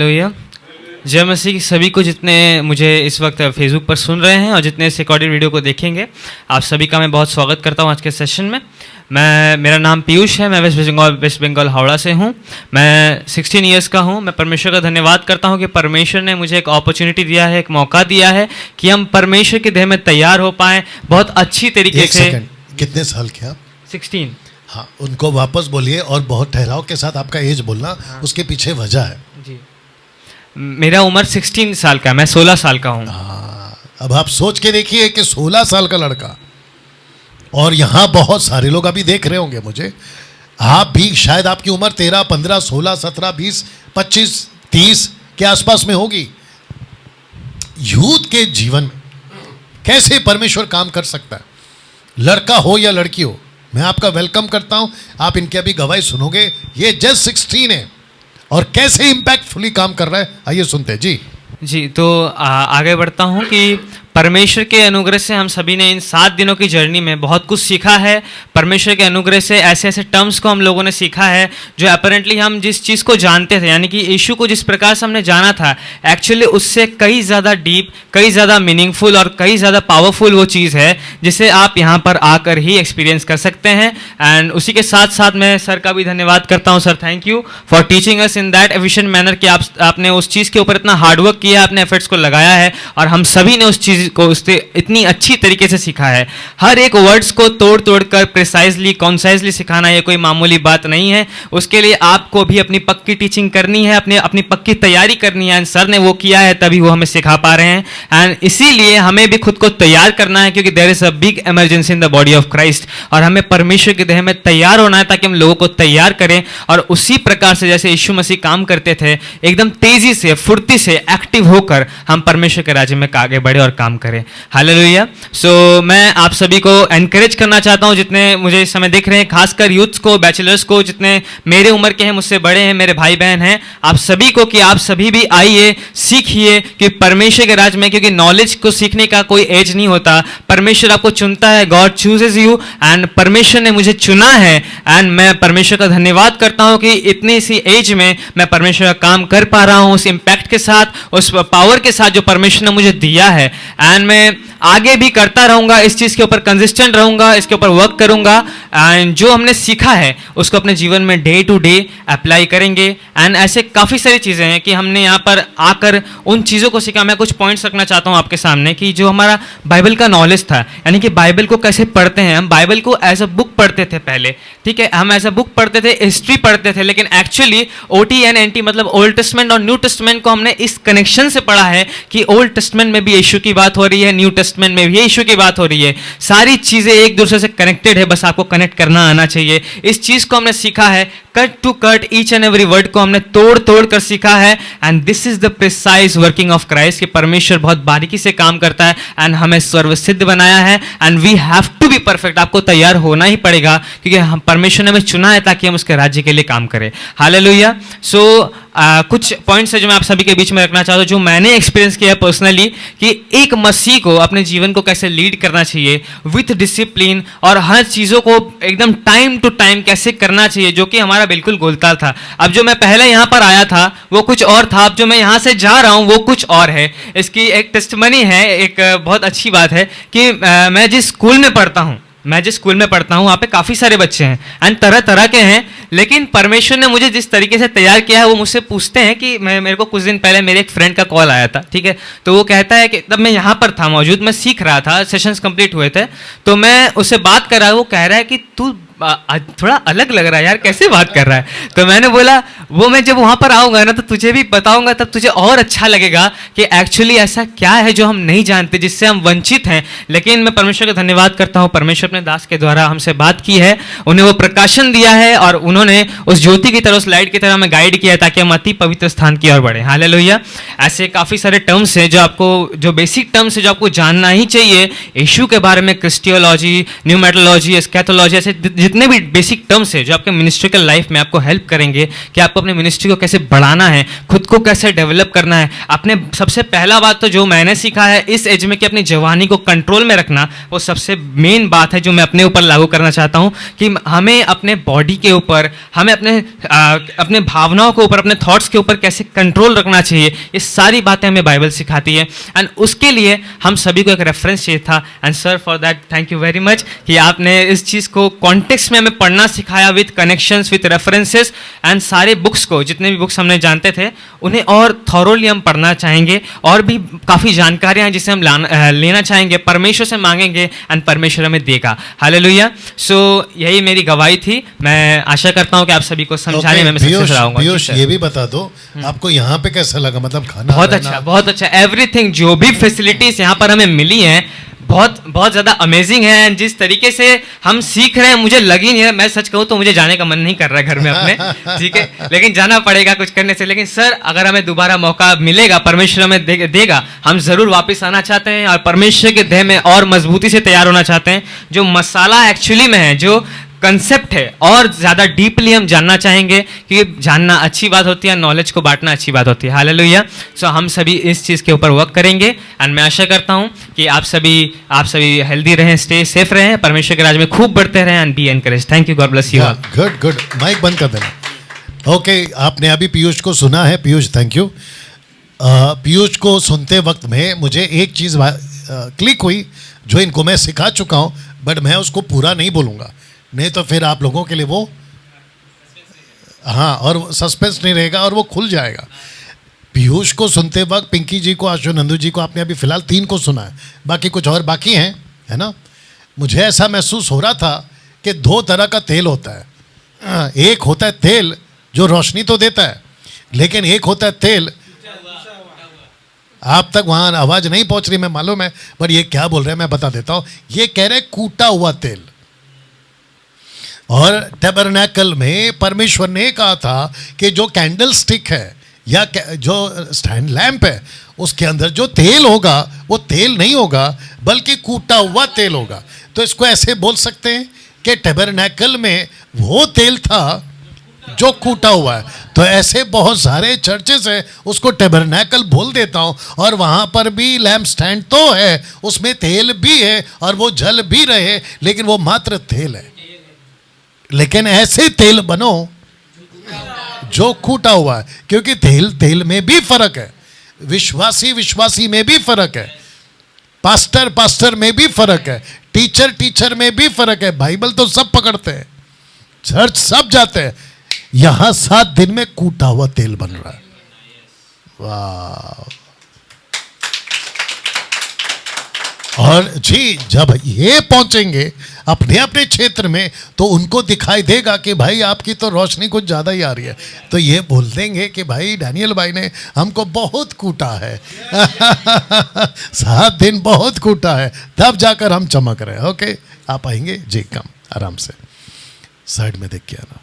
Hallelujah. जय मसीह की सभी को, जितने मुझे इस वक्त फेसबुक पर सुन रहे हैं और जितने इस रिकॉर्डेड वीडियो को देखेंगे, आप सभी का मैं बहुत स्वागत करता हूं आज के सेशन में। मेरा नाम पीयूष है, मैं वेस्ट बंगाल हावड़ा से हूं। मैं 16 इयर्स का हूं। मैं परमेश्वर का धन्यवाद करता हूं कि परमेश्वर ने मुझे एक अपॉर्चुनिटी दिया है, एक मौका दिया है कि हम परमेश्वर के देह में तैयार हो पाएँ बहुत अच्छी तरीके से। कितने साल के आप? 16। हाँ, उनको वापस बोलिए और बहुत ठहराव के साथ आपका एज बोलना। हाँ। उसके पीछे वजह है जी। मेरा उम्र 16 साल का, मैं 16 साल का हूँ। अब आप सोच के देखिए कि 16 साल का लड़का, और यहाँ बहुत सारे लोग अभी देख रहे होंगे मुझे, आप भी शायद आपकी उम्र 13, 15, 16, 17, 20, 25, 30 के आसपास में होगी। यूथ के जीवन में कैसे परमेश्वर काम कर सकता है, लड़का हो या लड़की हो। मैं आपका वेलकम करता हूं। आप इनकी अभी गवाही सुनोगे। ये जस्ट 16 है और कैसे इम्पैक्टफुली काम कर रहा है, आइए सुनते हैं जी। तो आगे बढ़ता हूं कि परमेश्वर के अनुग्रह से हम सभी ने इन 7 दिनों की जर्नी में बहुत कुछ सीखा है। परमेश्वर के अनुग्रह से ऐसे ऐसे टर्म्स को हम लोगों ने सीखा है जो अपरेंटली हम जिस चीज़ को जानते थे, यानी कि यीशु को जिस प्रकार से हमने जाना था, एक्चुअली उससे कई ज़्यादा डीप, कई ज़्यादा मीनिंगफुल और कई ज़्यादा पावरफुल वो चीज़ है जिसे आप यहाँ पर आकर ही एक्सपीरियंस कर सकते हैं। एंड उसी के साथ साथ मैं सर का भी धन्यवाद करता हूँ। Sir, thank you for teaching us in that efficient manner कि आपने उस चीज़ के ऊपर इतना हार्डवर्क किया, अपने एफर्ट्स को लगाया है और हम सभी ने उस चीज़ को उससे इतनी अच्छी तरीके से सीखा है। हर एक वर्ड्स को तोड़ तोड़ कर प्रिसाइजली, कॉन्साइजली सिखाना ये कोई मामूली बात नहीं है। उसके लिए आपको भी अपनी पक्की टीचिंग करनी है, अपनी पक्की तैयारी करनी है। एंड सर ने वो किया है, तभी वो हमें सिखा पा रहे हैं। एंड इसीलिए हमें भी खुद को तैयार करना है, क्योंकि there is a big emergency in the body of Christ. और हमें परमेश्वर के देह में तैयार होना है ताकि हम लोगों को तैयार करें और उसी प्रकार से जैसे यीशु मसीह काम करते थे, एकदम तेजी से, फुर्ती से, एक्टिव होकर हम परमेश्वर के राज्य में आगे बढ़े और काम करें। हालेलुया। सो मैं आप सभी को एनकरेज करना चाहता हूं, जितने मुझे इस समय देख रहे हैं, खासकर यूथ्स को, बैचलर्स को, जितने मेरे उम्र के हैं, मुझसे बड़े हैं, मेरे भाई बहन हैं, आप सभी को कि आप सभी भी आइए, सीखिए कि परमेश्वर के राज्य में, क्योंकि नॉलेज को सीखने का कोई एज नहीं होता। परमेश्वर आपको चुनता है, गॉड चूजेस यू, एंड परमेश्वर ने मुझे चुना है। एंड मैं परमेश्वर का धन्यवाद करता हूं कि इतनी सी एज में मैं परमेश्वर का काम कर पा रहा हूं, उस इम्पैक्ट के साथ, उस पावर के साथ जो परमेश्वर ने मुझे दिया है। एंड मैं आगे भी करता रहूंगा, इस चीज़ के ऊपर कंसिस्टेंट रहूंगा, इसके ऊपर वर्क करूंगा। एंड जो हमने सीखा है उसको अपने जीवन में डे टू डे अप्लाई करेंगे। एंड ऐसे काफ़ी सारी चीज़ें हैं कि हमने यहाँ पर आकर उन चीज़ों को सीखा। मैं कुछ पॉइंट्स रखना चाहता हूँ आपके सामने कि जो हमारा बाइबल का नॉलेज था, यानी कि बाइबल को कैसे पढ़ते हैं। हम बाइबल को एज अ बुक पढ़ते थे पहले, ठीक है, हम एज अ बुक पढ़ते थे, हिस्ट्री पढ़ते थे, लेकिन एक्चुअली OT&NT मतलब ओल्ड टेस्टमेंट और न्यू टेस्टमेंट को हमने इस कनेक्शन से पढ़ा है कि ओल्ड टेस्टमेंट में भी यीशु की बात हो रही है, न्यू टेस्टमेंट में भी यीशु की बात हो रही है। सारी चीजें एक दूसरे से कनेक्टेड है, बस आपको कनेक्ट करना आना चाहिए। इस चीज को हमने सीखा है, cut to cut each and every word को हमने तोड़ तोड़ कर सीखा है। And this is the precise working of Christ कि परमेश्वर बहुत बारीकी से काम करता है एंड हमें सर्वसिद्ध बनाया है। And we have to be perfect. आपको तैयार होना ही पड़ेगा, क्योंकि हम परमेश्वर ने हमें चुना है ताकि हम उसके राज्य के लिए काम करें। हालेलुया। सो कुछ पॉइंट्स है जो मैं आप सभी के बीच में रखना चाहता हूँ, जो मैंने एक्सपीरियंस किया पर्सनली, कि एक मसीह को अपने जीवन को कैसे लीड करना चाहिए विथ डिसिप्लिन, और हर चीज़ों को एकदम टाइम टू टाइम कैसे करना चाहिए, जो कि हमारा बिल्कुल गोलताल था। अब जो मैं पहले यहाँ पर आया था वो कुछ और था, अब जो मैं यहाँ से जा रहा हूँ वो कुछ और है। इसकी एक टेस्टमनी है, एक बहुत अच्छी बात है कि मैं जिस स्कूल में पढ़ता हूँ वहाँ पे काफ़ी सारे बच्चे हैं एंड तरह तरह के हैं, लेकिन परमेश्वर ने मुझे जिस तरीके से तैयार किया है, वो मुझसे पूछते हैं कि मेरे को कुछ दिन पहले मेरे एक फ्रेंड का कॉल आया था, ठीक है, तो वो कहता है कि तब मैं यहाँ पर था मौजूद, मैं सीख रहा था, सेशंस कंप्लीट हुए थे, तो मैं उससे बात कर रहा हूँ, वो कह रहा है कि तू थोड़ा अलग लग रहा है यार, कैसे बात कर रहा है। तो मैंने बोला वो मैं जब वहाँ पर आऊँगा ना तो तुझे भी बताऊँगा, तब तुझे और अच्छा लगेगा कि एक्चुअली ऐसा क्या है जो हम नहीं जानते, जिससे हम वंचित हैं। लेकिन मैं परमेश्वर का धन्यवाद करता हूँ, परमेश्वर अपने दास के द्वारा हमसे बात की है, उन्हें वो प्रकाशन दिया है और उन्होंने उस ज्योति की तरह, उस लाइट की तरह हमें गाइड किया है ताकि हम अति पवित्र स्थान की ओर बढ़े। हालेलुया। ऐसे काफ़ी सारे टर्म्स हैं जो बेसिक टर्म्स है जो आपको जानना ही चाहिए यीशु के बारे में, क्रिस्टियोलॉजी, न्यूमेटोलॉजी, एस्कैथोलॉजी, ऐसे जितने भी बेसिक टर्म्स है जो आपके मिनिस्ट्रिकल लाइफ में आपको हेल्प करेंगे कि आपको अपने मिनिस्ट्री को कैसे बढ़ाना है, खुद को कैसे डेवलप करना है। आपने सबसे पहला बात तो जो मैंने सीखा है इस एज में कि अपनी जवानी को कंट्रोल में रखना, वो सबसे मेन बात है जो मैं अपने ऊपर लागू करना चाहता हूँ कि हमें अपने बॉडी के ऊपर, हमें अपने भावनाओं के ऊपर, अपने थॉट्स के ऊपर कैसे कंट्रोल रखना चाहिए, ये सारी बातें हमें बाइबल सिखाती है। एंड उसके लिए हम सभी को एक रेफरेंस चाहिए था। And sir for that thank you very much कि आपने इस चीज़ को कॉन्टेक्स्ट में हमें पढ़ना सिखाया with connections, with references. And सारे बुक्स को, जितने भी बुक्स हमने जानते थे उन्हें और थॉरोली हम पढ़ना चाहेंगे, और भी काफ़ी जानकारियाँ हैं जिसे हम लेना चाहेंगे, परमेश्वर से मांगेंगे एंड परमेश्वर हमें देगा। हालेलुया। सो यही मेरी गवाही थी। मैं आशा करता हूँ कि आप सभी को समझाने में मैं सक्सेस रहूंगा। पीयूष ये भी बता दो आपको यहाँ पे कैसा लगा, मतलब खाना बहुत अच्छा, बहुत अच्छा। एवरीथिंग, जो भी फैसिलिटीज यहाँ पर हमें मिली हैं बहुत बहुत ज़्यादा अमेजिंग है। एंड जिस तरीके से हम सीख रहे हैं मुझे लग ही नहीं है, मैं सच कहूँ तो मुझे जाने का मन नहीं कर रहा है घर में अपने, ठीक है, लेकिन जाना पड़ेगा कुछ करने से। लेकिन सर अगर हमें दोबारा मौका मिलेगा, परमेश्वर हमें देगा, हम ज़रूर वापस आना चाहते हैं और परमेश्वर के देह में और मजबूती से तैयार होना चाहते हैं। जो मसाला एक्चुअली में है, जो कंसेप्ट है, और ज़्यादा डीपली हम जानना चाहेंगे, क्योंकि जानना अच्छी बात होती है, नॉलेज को बांटना अच्छी बात होती है। हालेलुया। सो हम सभी इस चीज़ के ऊपर वर्क करेंगे एंड मैं आशा करता हूँ कि आप सभी हेल्दी रहें, स्टे सेफ रहें, परमेश्वर के राज में खूब बढ़ते रहें and be encourage. Thank you, God bless you. Good good, mike बंद कर देना। ओके, आपने अभी पीयूष को सुना है। Piyush thank you. पीयूष को सुनते वक्त में मुझे एक चीज़ क्लिक हुई जो इनको मैं सिखा चुका हूँ, बट मैं उसको पूरा नहीं बोलूँगा, नहीं तो फिर आप लोगों के लिए वो, हाँ, और सस्पेंस नहीं रहेगा और वो खुल जाएगा। पीयूष को सुनते वक्त पिंकी जी को, आशु नंदू जी को आपने अभी फिलहाल 3 को सुना है, बाकी कुछ और बाकी हैं, है ना। मुझे ऐसा महसूस हो रहा था कि 2 तरह का तेल होता है। एक होता है तेल जो रोशनी तो देता है, लेकिन एक होता है तेल, आप तक वहाँ आवाज़ नहीं पहुँच रही मैं मालूम है, पर ये क्या बोल रहे हैं मैं बता देता हूँ। ये कह रहे कूटा हुआ तेल। और टैबरनैकल में परमेश्वर ने कहा था कि जो कैंडल स्टिक है या जो स्टैंड लैंप है उसके अंदर जो तेल होगा वो तेल नहीं होगा बल्कि कूटा हुआ तेल होगा। तो इसको ऐसे बोल सकते हैं कि टैबरनैकल में वो तेल था जो कूटा हुआ है। तो ऐसे बहुत सारे चर्चेस है, उसको टैबरनैकल बोल देता हूँ, और वहाँ पर भी लैंप स्टैंड तो है, उसमें तेल भी है और वो जल भी रहे, लेकिन वो मात्र तेल है। लेकिन ऐसे तेल बनो जो कूटा हुआ है, क्योंकि तेल में भी फर्क है, विश्वासी में भी फर्क है, पास्टर में भी फर्क है, टीचर में भी फर्क है। बाइबल तो सब पकड़ते हैं, चर्च सब जाते हैं, यहां 7 दिन में कूटा हुआ तेल बन रहा है। वाह। और जी जब ये पहुंचेंगे अपने अपने क्षेत्र में तो उनको दिखाई देगा कि भाई आपकी तो रोशनी कुछ ज़्यादा ही आ रही है, तो ये बोल देंगे कि भाई डैनियल भाई ने हमको बहुत कूटा है 7 दिन बहुत कूटा है, तब जाकर हम चमक रहे हैं। ओके, आप आएंगे जी, कम आराम से साइड में देख के आना।